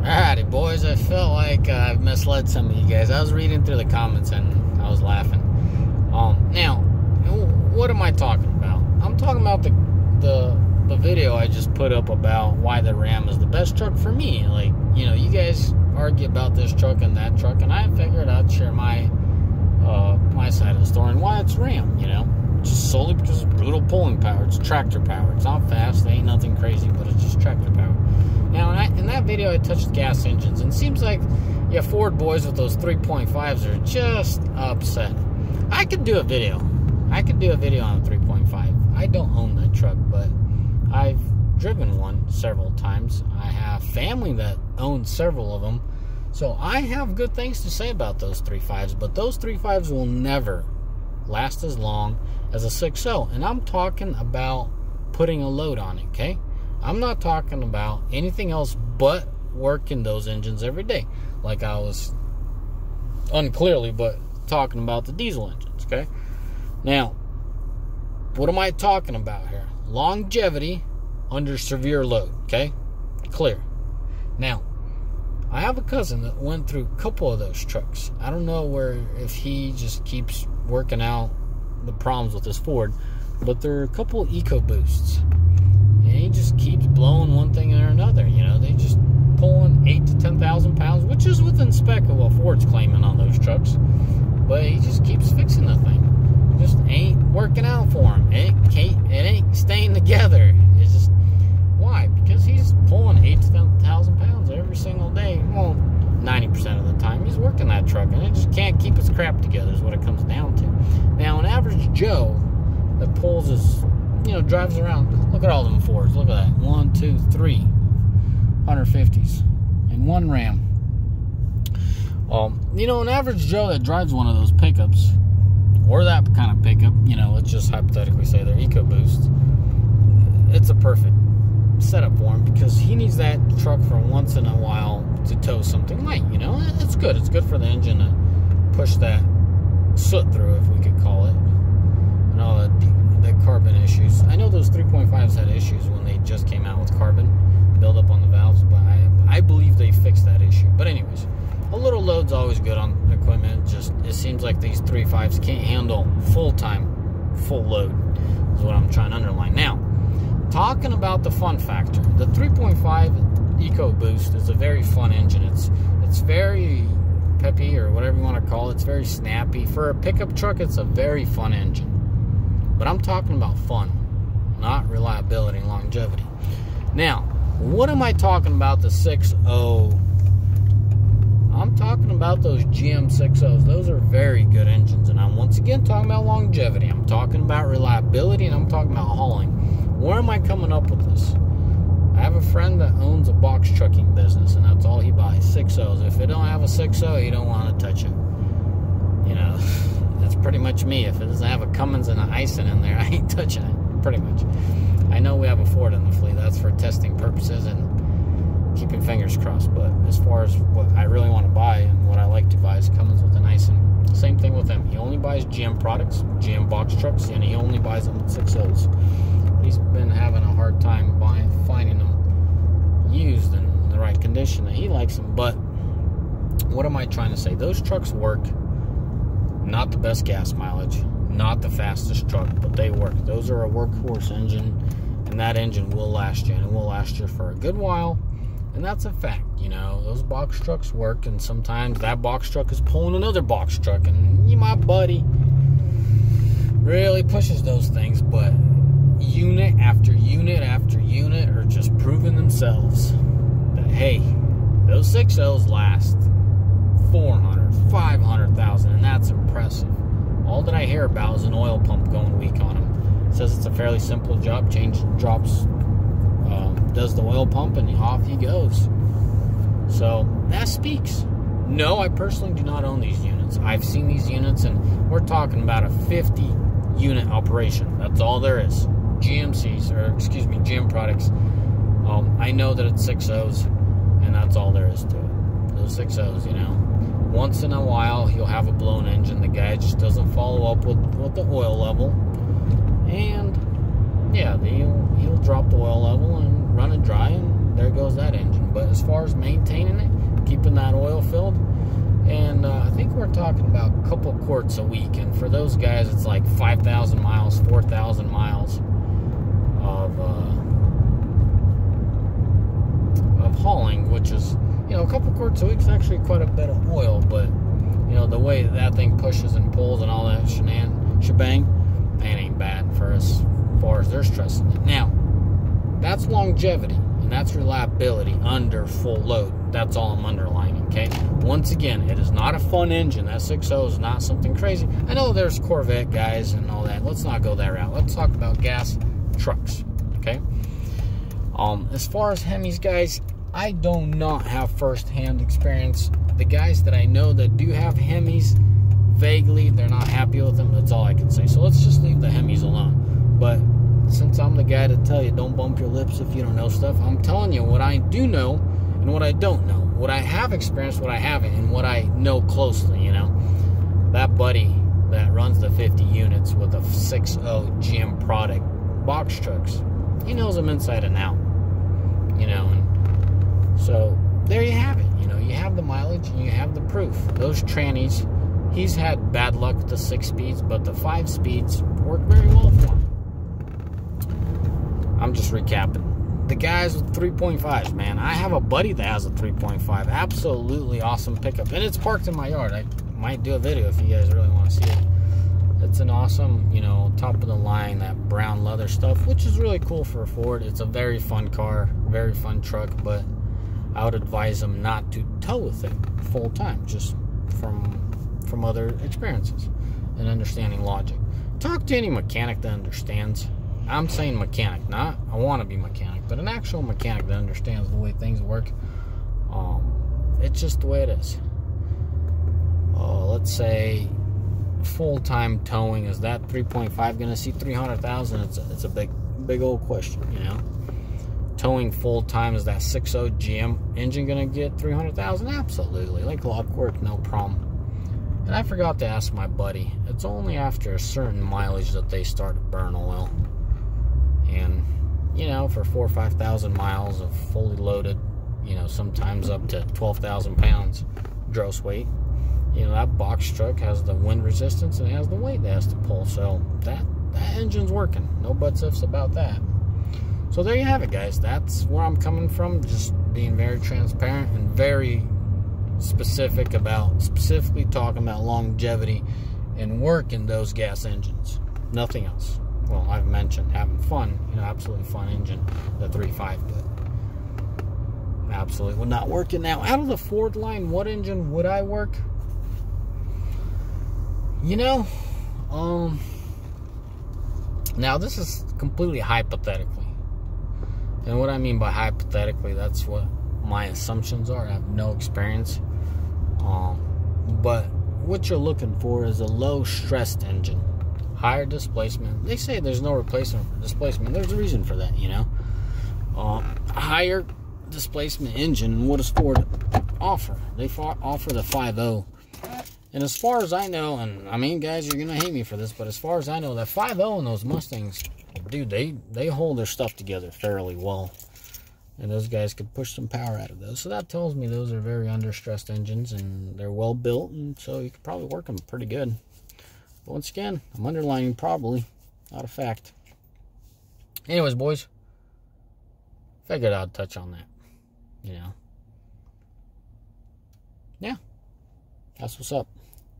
Alrighty, boys. I felt like I've misled some of you guys. I was reading through the comments and I was laughing. Now, what am I talking about? I'm talking about the video I just put up about why the Ram is the best truck for me. Like, you guys argue about this truck and that truck, and I figured I'd share my side of the story and why it's Ram. Just solely because it's brutal pulling power. It's tractor power. It's not fast. It ain't nothing crazy, but it's just tractor power. Now, in that video, I touched gas engines, and it seems like Ford boys with those 3.5s are just upset. I could do a video. on a 3.5. I don't own that truck, but I've driven one several times. I have family that owns several of them, so I have good things to say about those 3.5s, but those 3.5s will never last as long as a 6.0, and I'm talking about putting a load on it, okay? I'm not talking about anything else but working those engines every day, like I was unclearly, but talking about the diesel engines, okay? Now, what am I talking about here? Longevity under severe load, okay? Clear. Now, I have a cousin that went through a couple of those trucks. I don't know if he just keeps working out the problems with his Ford, but there are a couple of EcoBoosts, and he just keeps blowing one thing or another. They just pulling 8,000 to 10,000 pounds, which is within spec of what Ford's claiming on those trucks, but he just keeps fixing the thing. Just ain't working out for him. It ain't staying together. It's just, why? Because he's pulling 8,000 to 10,000 pounds every single day. Well, 90% of the time he's working that truck, and it just can't keep its crap together is what it comes down to. Now, an average Joe that pulls his, drives around, look at all them Fords. Look at that. 1, 2, 3 150s and one Ram. An average Joe that drives one of those pickups, or that kind of pickup, let's just hypothetically say they're EcoBoosts, it's a perfect setup for him, because he needs that truck for once in a while to tow something light. It's good. It's good for the engine to push that soot through, if we could call it, and all the carbon issues. I know those 3.5s had issues when they just came out with carbon buildup on the valves, but I believe they fixed that issue. But anyways, a little load's always good on equipment. It seems like these 3.5s can't handle full load, is what I'm trying to underline. Now, talking about the fun factor, the 3.5 EcoBoost is a very fun engine. It's very peppy, or whatever you want to call it. It's very snappy. For a pickup truck, it's a very fun engine. But I'm talking about fun, not reliability and longevity. Now, what am I talking about the 6.0? I'm talking about those GM 6.0s. Those are very good engines, and I'm once again talking about longevity. I'm talking about reliability, and I'm talking about hauling. Where am I coming up with this? I have a friend that owns a box trucking business, and that's all he buys, 6.0s. If it don't have a 6.0, he don't want to touch it. That's pretty much me. If it doesn't have a Cummins and an Ison in there, I ain't touching it, pretty much. I know we have a Ford in the fleet. That's for testing purposes and keeping fingers crossed. But as far as what I really want to buy and what I like to buy is Cummins with an Ison. Same thing with him. He only buys GM products, GM box trucks, and he only buys them with 6.0s. He's been having a hard time finding them used in the right condition that he likes them. But what am I trying to say? Those trucks work. Not the best gas mileage, not the fastest truck, but they work. Those are a workhorse engine, and that engine will last you, and it will last you for a good while, and that's a fact. Those box trucks work, and sometimes that box truck is pulling another box truck, and my buddy really pushes those things, but unit after unit after unit are just proving themselves that, hey, those 6.0s last 400, 500,000, and that's impressive. All that I hear about is an oil pump going weak on them. It says it's a fairly simple job. Does the oil pump, and off he goes. So that speaks. No, I personally do not own these units. I've seen these units, and we're talking about a 50-unit operation. That's all there is. GM products. I know that it's 6.0s, and that's all there is to it. Those 6.0s, once in a while, he'll have a blown engine. The guy just doesn't follow up with the oil level. And, yeah, he'll drop the oil level and run it dry, and there goes that engine. But as far as maintaining it, keeping that oil filled, and I think we're talking about a couple quarts a week. And for those guys, it's like 5,000 miles, 4,000 miles of hauling, which is, you know, a couple quarts a week is actually quite a bit of oil. But, you know, the way that thing pushes and pulls and all that shebang, man, ain't bad for as far as they're stressing it. Now, that's longevity and that's reliability under full load. That's all I'm underlining, okay? Once again, it is not a fun engine. That 6.0 is not something crazy. I know there's Corvette guys and all that. Let's not go that route. Let's talk about gas trucks, okay? As far as Hemis, guys, I do not have first-hand experience. The guys that I know that do have Hemis, vaguely, they're not happy with them. That's all I can say. So let's just leave the Hemis alone. But since I'm the guy to tell you don't bump your lips if you don't know stuff, I'm telling you what I do know and what I don't know. What I have experienced, what I haven't, and what I know closely, you know. That buddy that runs the 50 units with a 6.0 GM product box trucks, he knows them inside and out, you know. And so there you have it. You know, you have the mileage and you have the proof. Those trannies, he's had bad luck with the 6 speeds, but the 5 speeds work very well for him. I'm just recapping. The guys with 3.5s, man. I have a buddy that has a 3.5. Absolutely awesome pickup. And it's parked in my yard. I might do a video if you guys really want to see it. It's an awesome, you know, top of the line, that brown leather stuff, which is really cool for a Ford. It's a very fun car, very fun truck, but I would advise them not to tow with it full time, just from other experiences and understanding logic. Talk to any mechanic that understands. I'm saying mechanic, not I want to be mechanic, but an actual mechanic that understands the way things work. It's just the way it is. Let's say full-time towing, is that 3.5 going to see 300,000? It's a big old question, you know. Towing full-time, is that 6.0 GM engine going to get 300,000? Absolutely. Like clockwork, no problem. And I forgot to ask my buddy, it's only after a certain mileage that they start to burn oil. And, you know, for 4,000 or 5,000 miles of fully loaded, you know, sometimes up to 12,000 pounds gross weight, you know, that box truck has the wind resistance and it has the weight that has to pull. So that engine's working. No buts ifs about that. So there you have it, guys. That's where I'm coming from. Just being very transparent and very specifically talking about longevity and work in those gas engines. Nothing else. Well, I've mentioned having fun, you know, absolutely fun engine, the 3.5, but absolutely would not work it. Now, out of the Ford line, what engine would I work? You know, now this is completely hypothetically. And what I mean by hypothetically, that's what my assumptions are. I have no experience. But what you're looking for is a low-stressed engine. Higher displacement. They say there's no replacement for displacement. There's a reason for that, you know. Higher displacement engine. What does Ford offer? They offer the 5.0. And as far as I know, and I mean, guys, you're going to hate me for this, but as far as I know, that 5.0 and those Mustangs, dude, they hold their stuff together fairly well. And those guys could push some power out of those. So that tells me those are very under-stressed engines, and they're well built, and so you could probably work them pretty good. But once again, I'm underlining probably, not a fact. Anyways, boys, figured I'd touch on that, you know. Yeah, that's what's up.